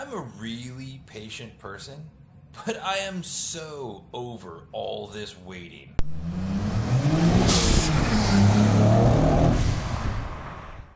I'm a really patient person, but I am so over all this waiting.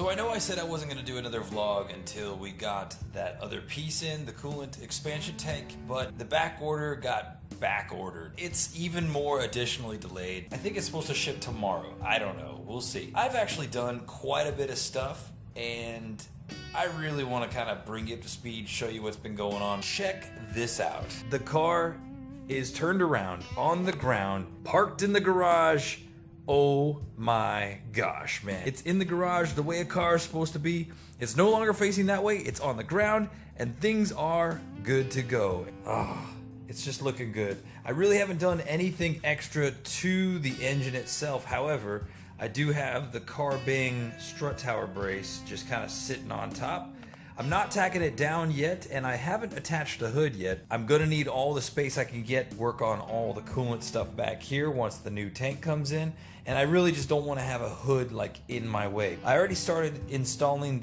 So I know I said I wasn't going to do another vlog until we got that other piece in, the coolant expansion tank, but the back order got back ordered. It's even more additionally delayed. I think it's supposed to ship tomorrow. I don't know. We'll see. I've actually done quite a bit of stuff, and I really want to kind of bring you up to speed, show you what's been going on. Check this out. The car is turned around on the ground, parked in the garage. Oh my gosh, man. It's in the garage the way a car is supposed to be. It's no longer facing that way. It's on the ground, and things are good to go. It's just looking good. I really haven't done anything extra to the engine itself. However, I do have the Car-Bing strut tower brace just kind of sitting on top. I'm not tacking it down yet, and I haven't attached the hood yet. I'm gonna need all the space I can get, work on all the coolant stuff back here once the new tank comes in, and I really just don't want to have a hood like in my way. I already started installing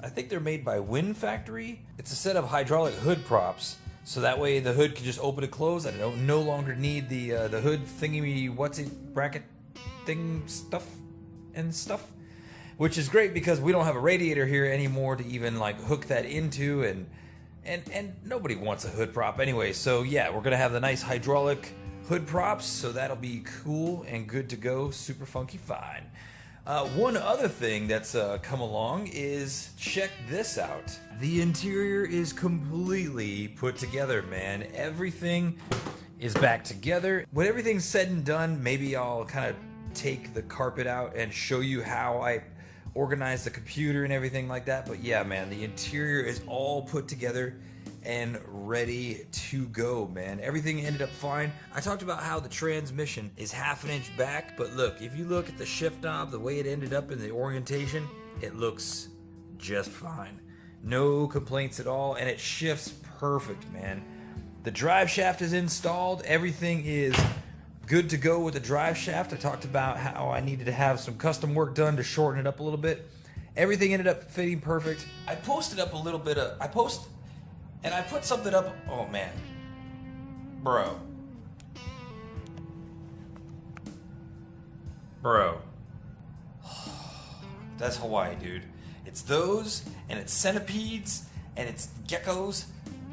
I think they're made by Wind Factory. It's a set of hydraulic hood props, so that way the hood can just open and close. I don't no longer need the hood thingy, bracket thing stuff, which is great because we don't have a radiator here anymore to even like hook that into, and nobody wants a hood prop anyway. So yeah, we're gonna have the nice hydraulic hood props, so that'll be cool and good to go, super funky fine. One other thing that's come along is, check this out. The interior is completely put together, man. Everything is back together. When everything's said and done, maybe I'll kind of take the carpet out and show you how I organize the computer and everything like that. But yeah, man, the interior is all put together and ready to go, man. Everything ended up fine. I talked about how the transmission is ½ an inch back, but look, if you look at the shift knob, the way it ended up in the orientation, it looks just fine. No complaints at all, and it shifts perfect, man. The drive shaft is installed. Everything is good to go with the drive shaft. I talked about how I needed to have some custom work done to shorten it up a little bit. Everything ended up fitting perfect. I posted up a little bit of, I put something up. Oh man, bro, that's Hawaii, dude. It's those, and it's centipedes, and it's geckos.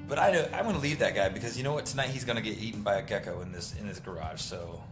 But I'm gonna leave that guy because you know what? Tonight he's gonna get eaten by a gecko in this garage. So,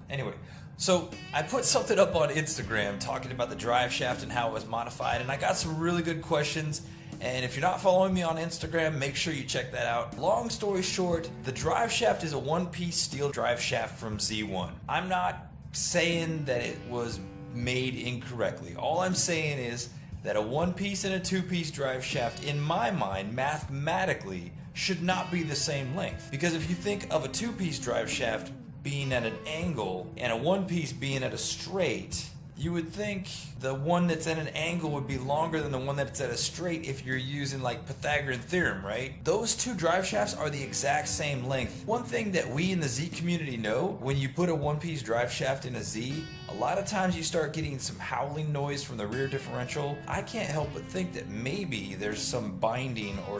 anyway, so I put something up on Instagram talking about the drive shaft and how it was modified, and I got some really good questions. And if you're not following me on Instagram, make sure you check that out. Long story short, the drive shaft is a one-piece steel drive shaft from Z1. I'm not saying that it was made incorrectly. All I'm saying is that a one-piece and a two-piece drive shaft, in my mind, mathematically, should not be the same length. Because if you think of a two-piece drive shaft being at an angle and a one-piece being at a straight, you would think the one that's at an angle would be longer than the one that's at a straight if you're using like Pythagorean theorem, right? Those two drive shafts are the exact same length. One thing that we in the Z community know, when you put a one-piece drive shaft in a Z, a lot of times you start getting some howling noise from the rear differential. I can't help but think that maybe there's some binding or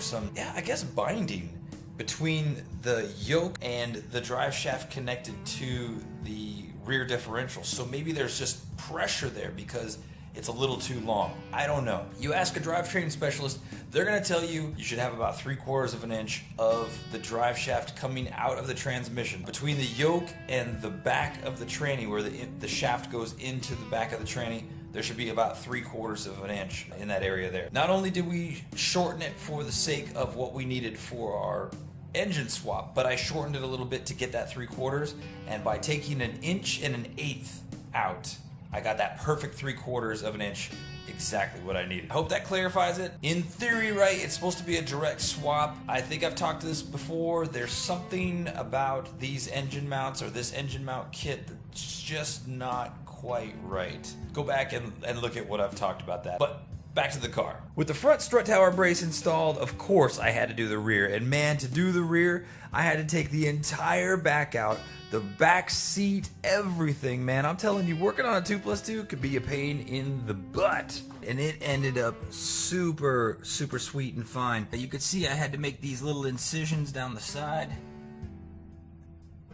binding between the yoke and the drive shaft connected to the rear differential. So maybe there's just pressure there because it's a little too long. I don't know. You ask a drivetrain specialist, they're gonna tell you you should have about 3/4 of an inch of the drive shaft coming out of the transmission. Between the yoke and the back of the tranny, where the shaft goes into the back of the tranny, there should be about 3/4 of an inch in that area there. Not only did we shorten it for the sake of what we needed for our engine swap, but I shortened it a little bit to get that 3/4, and by taking 1 1/8 out, I got that perfect 3/4 of an inch, exactly what I needed. I hope that clarifies it. In theory, right, it's supposed to be a direct swap. I think I've talked to this before. There's something about these engine mounts or this engine mount kit that's just not quite right. Go back and look at what I've talked about that. But back to the car. With the front strut tower brace installed, of course I had to do the rear. And man, to do the rear, I had to take the entire back out, the back seat, everything, man. I'm telling you, working on a 2+2 could be a pain in the butt. And it ended up super, super sweet and fine. You could see I had to make these little incisions down the side.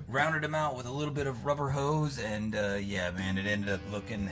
Rounded them out with a little bit of rubber hose, and yeah, man, it ended up looking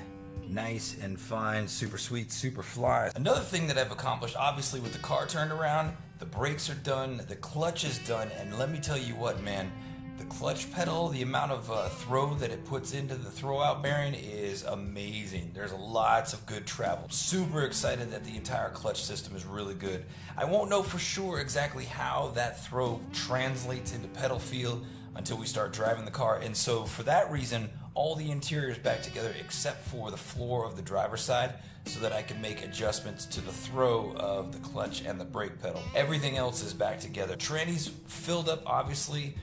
nice and fine, super sweet, super fly. Another thing that I've accomplished, obviously, with the car turned around, the brakes are done, the clutch is done, and let me tell you what, man, the clutch pedal, the amount of throw that it puts into the throwout bearing is amazing. There's lots of good travel. Super excited that the entire clutch system is really good. I won't know for sure exactly how that throw translates into pedal feel until we start driving the car, and so for that reason, all the interior is back together except for the floor of the driver's side, so that I can make adjustments to the throw of the clutch and the brake pedal. Everything else is back together. Tranny's filled up, obviously.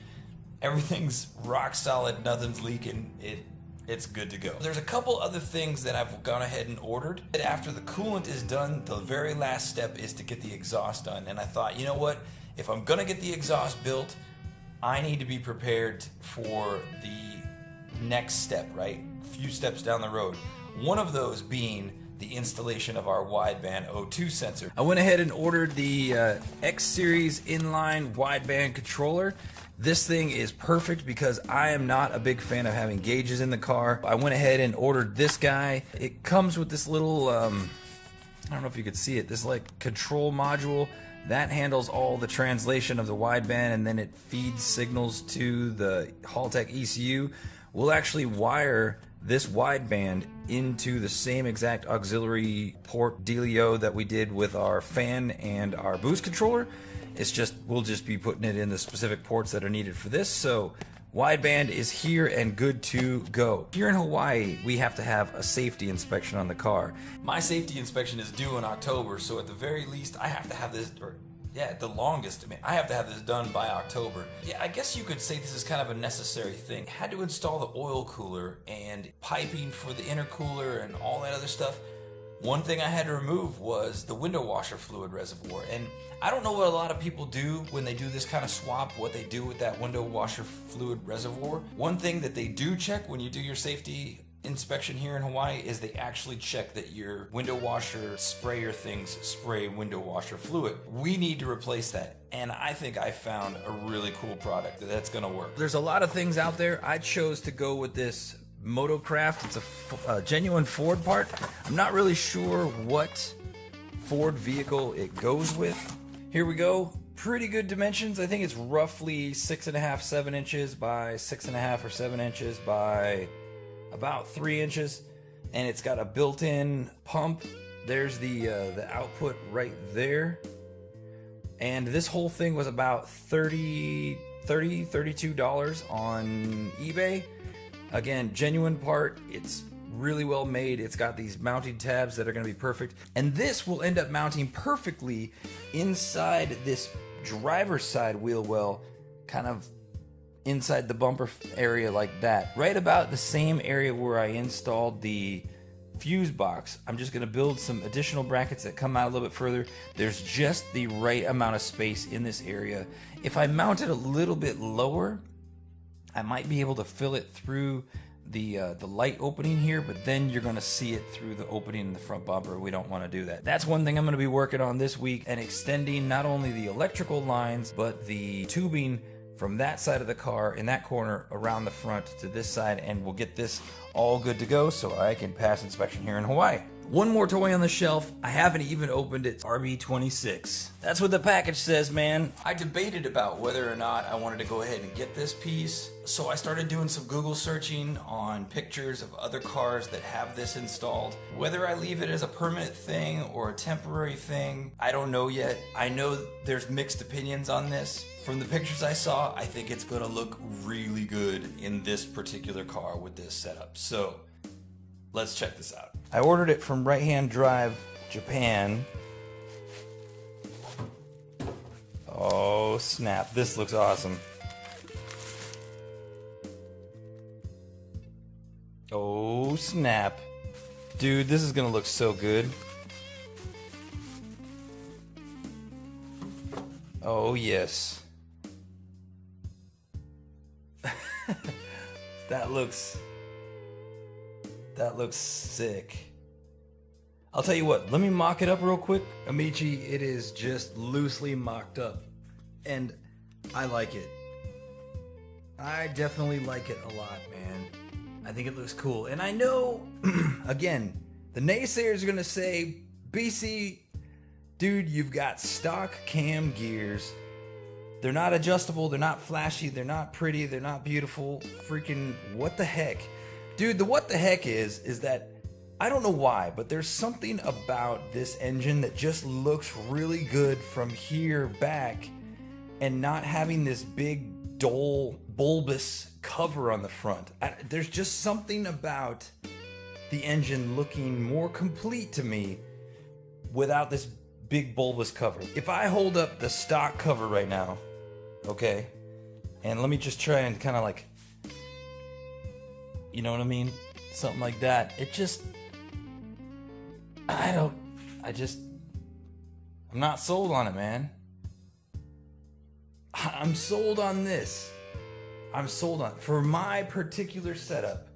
Everything's rock solid, nothing's leaking. It's good to go. There's a couple other things that I've gone ahead and ordered. After the coolant is done, the very last step is to get the exhaust done. And I thought, you know what? If I'm gonna get the exhaust built, I need to be prepared for the next step, right? A few steps down the road. One of those being the installation of our wideband O2 sensor. I went ahead and ordered the X Series inline wideband controller. This thing is perfect because I am not a big fan of having gauges in the car. I went ahead and ordered this guy. It comes with this little, I don't know if you could see it, this like control module that handles all the translation of the wideband, and then it feeds signals to the Haltech ECU. We'll actually wire this wideband into the same exact auxiliary port dealio that we did with our fan and our boost controller. It's just, we'll just be putting it in the specific ports that are needed for this. So wideband is here and good to go. Here in Hawaii, we have to have a safety inspection on the car. My safety inspection is due in October, so at the very least, I have to have this, or yeah, at the longest, I have to have this done by October. Yeah, I guess you could say this is kind of a necessary thing. I had to install the oil cooler and piping for the intercooler and all that other stuff. One thing I had to remove was the window washer fluid reservoir, and I don't know what a lot of people do when they do this kind of swap, what they do with that window washer fluid reservoir. One thing that they do check when you do your safety inspection here in Hawaii is they actually check that your window washer sprayer things spray window washer fluid. We need to replace that, and I think I found a really cool product that's gonna work. There's a lot of things out there. I chose to go with this Motocraft. It's a genuine Ford part. I'm not really sure what Ford vehicle it goes with. Here we go. Pretty good dimensions. I think it's roughly 6.5, 7 inches by 6.5 or 7 inches by about 3 inches, and it's got a built-in pump. There's the output right there, and this whole thing was about $32 on eBay. Again, genuine part. It's really well made. It's got these mounting tabs that are going to be perfect, and this will end up mounting perfectly inside this driver's side wheel well, kind of inside the bumper area like that, right about the same area where I installed the fuse box. I'm just going to build some additional brackets that come out a little bit further. There's just the right amount of space in this area. If I mount it a little bit lower, I might be able to fill it through the light opening here, but then you're going to see it through the opening in the front bumper. We don't want to do that. That's one thing I'm going to be working on this week, and extending not only the electrical lines but the tubing from that side of the car in that corner around the front to this side, and we'll get this all good to go so I can pass inspection here in Hawaii. One more toy on the shelf. I haven't even opened it. RB26. That's what the package says, man. I debated about whether or not I wanted to go ahead and get this piece, so I started doing some Google searching on pictures of other cars that have this installed. Whether I leave it as a permanent thing or a temporary thing, I don't know yet. I know there's mixed opinions on this. From the pictures I saw, I think it's gonna look really good in this particular car with this setup. So let's check this out. I ordered it from Right Hand Drive, Japan. Oh snap, this looks awesome. Oh snap. Dude, this is gonna look so good. Oh yes. That looks sick. I'll tell you what, let me mock it up real quick. Amici, it is just loosely mocked up. And I like it. I definitely like it a lot, man. I think it looks cool. And I know, again, the naysayers are gonna say, BC, dude, you've got stock cam gears. They're not adjustable, they're not flashy, they're not pretty, they're not beautiful. Freaking what the heck? Dude, the what the heck is that I don't know why, but there's something about this engine that just looks really good from here back, and not having this big dull bulbous cover on the front. There's just something about the engine looking more complete to me without this big bulbous cover. If I hold up the stock cover right now, okay, and let me just try and kind of like, you know what I mean? Something like that. It just, I'm not sold on it, man. I'm sold on this. I'm sold on, for my particular setup,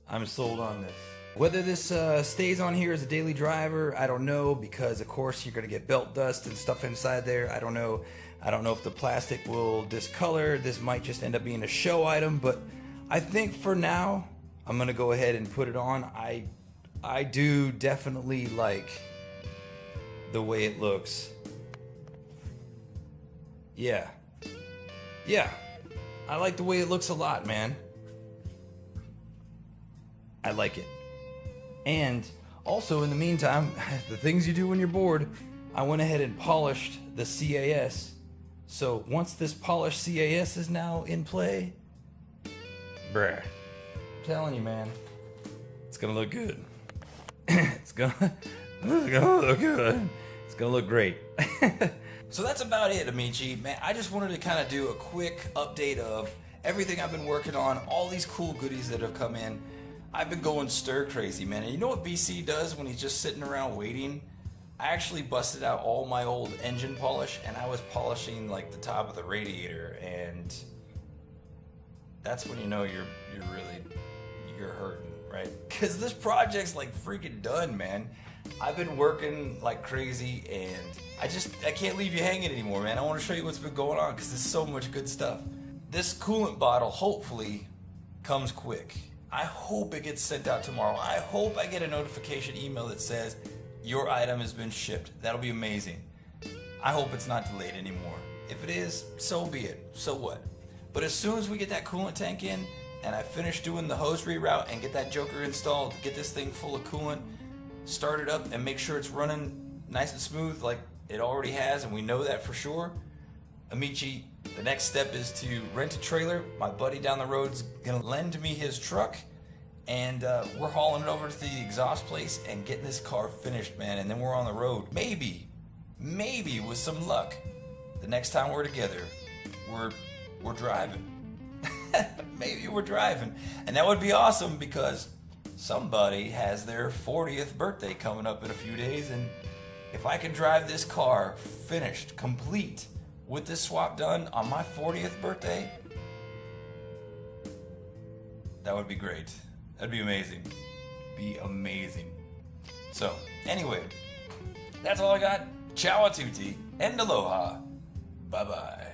I'm sold on this. Whether this stays on here as a daily driver, I don't know, because of course you're gonna get belt dust and stuff inside there. I don't know if the plastic will discolor. This might just end up being a show item, but I think for now, I'm gonna go ahead and put it on. I do definitely like the way it looks. Yeah. I like the way it looks a lot, man. I like it. And also, in the meantime, the things you do when you're bored, I went ahead and polished the CAS. So once this polished CAS is now in play, bruh, I'm telling you, man, it's gonna look good. It's gonna look good. It's gonna look great. So that's about it, Amici. Man, I just wanted to kind of do a quick update of everything I've been working on, all these cool goodies that have come in. I've been going stir crazy, man. And you know what BC does when he's just sitting around waiting? I actually busted out all my old engine polish, and I was polishing like the top of the radiator, and that's when you know you're hurting, right? Because this project's like freaking done, man. I've been working like crazy, and I can't leave you hanging anymore, man. I want to show you what's been going on because there's so much good stuff. This coolant bottle hopefully comes quick. I hope it gets sent out tomorrow. I hope I get a notification email that says your item has been shipped. That'll be amazing. I hope it's not delayed anymore. If it is, so be it. So what? But as soon as we get that coolant tank in and I finish doing the hose reroute and get that joker installed, get this thing full of coolant, start it up and make sure it's running nice and smooth like it already has, and we know that for sure, Amici, the next step is to rent a trailer. My buddy down the road's gonna lend me his truck, and we're hauling it over to the exhaust place and getting this car finished, man, and then we're on the road. Maybe with some luck, the next time we're together, we're driving. Maybe we're driving, and that would be awesome because somebody has their 40th birthday coming up in a few days, and if I can drive this car finished, complete, with this swap done on my 40th birthday, that would be great. That'd be amazing. Be amazing. So, anyway, that's all I got. Ciao a tutti and aloha. Bye-bye.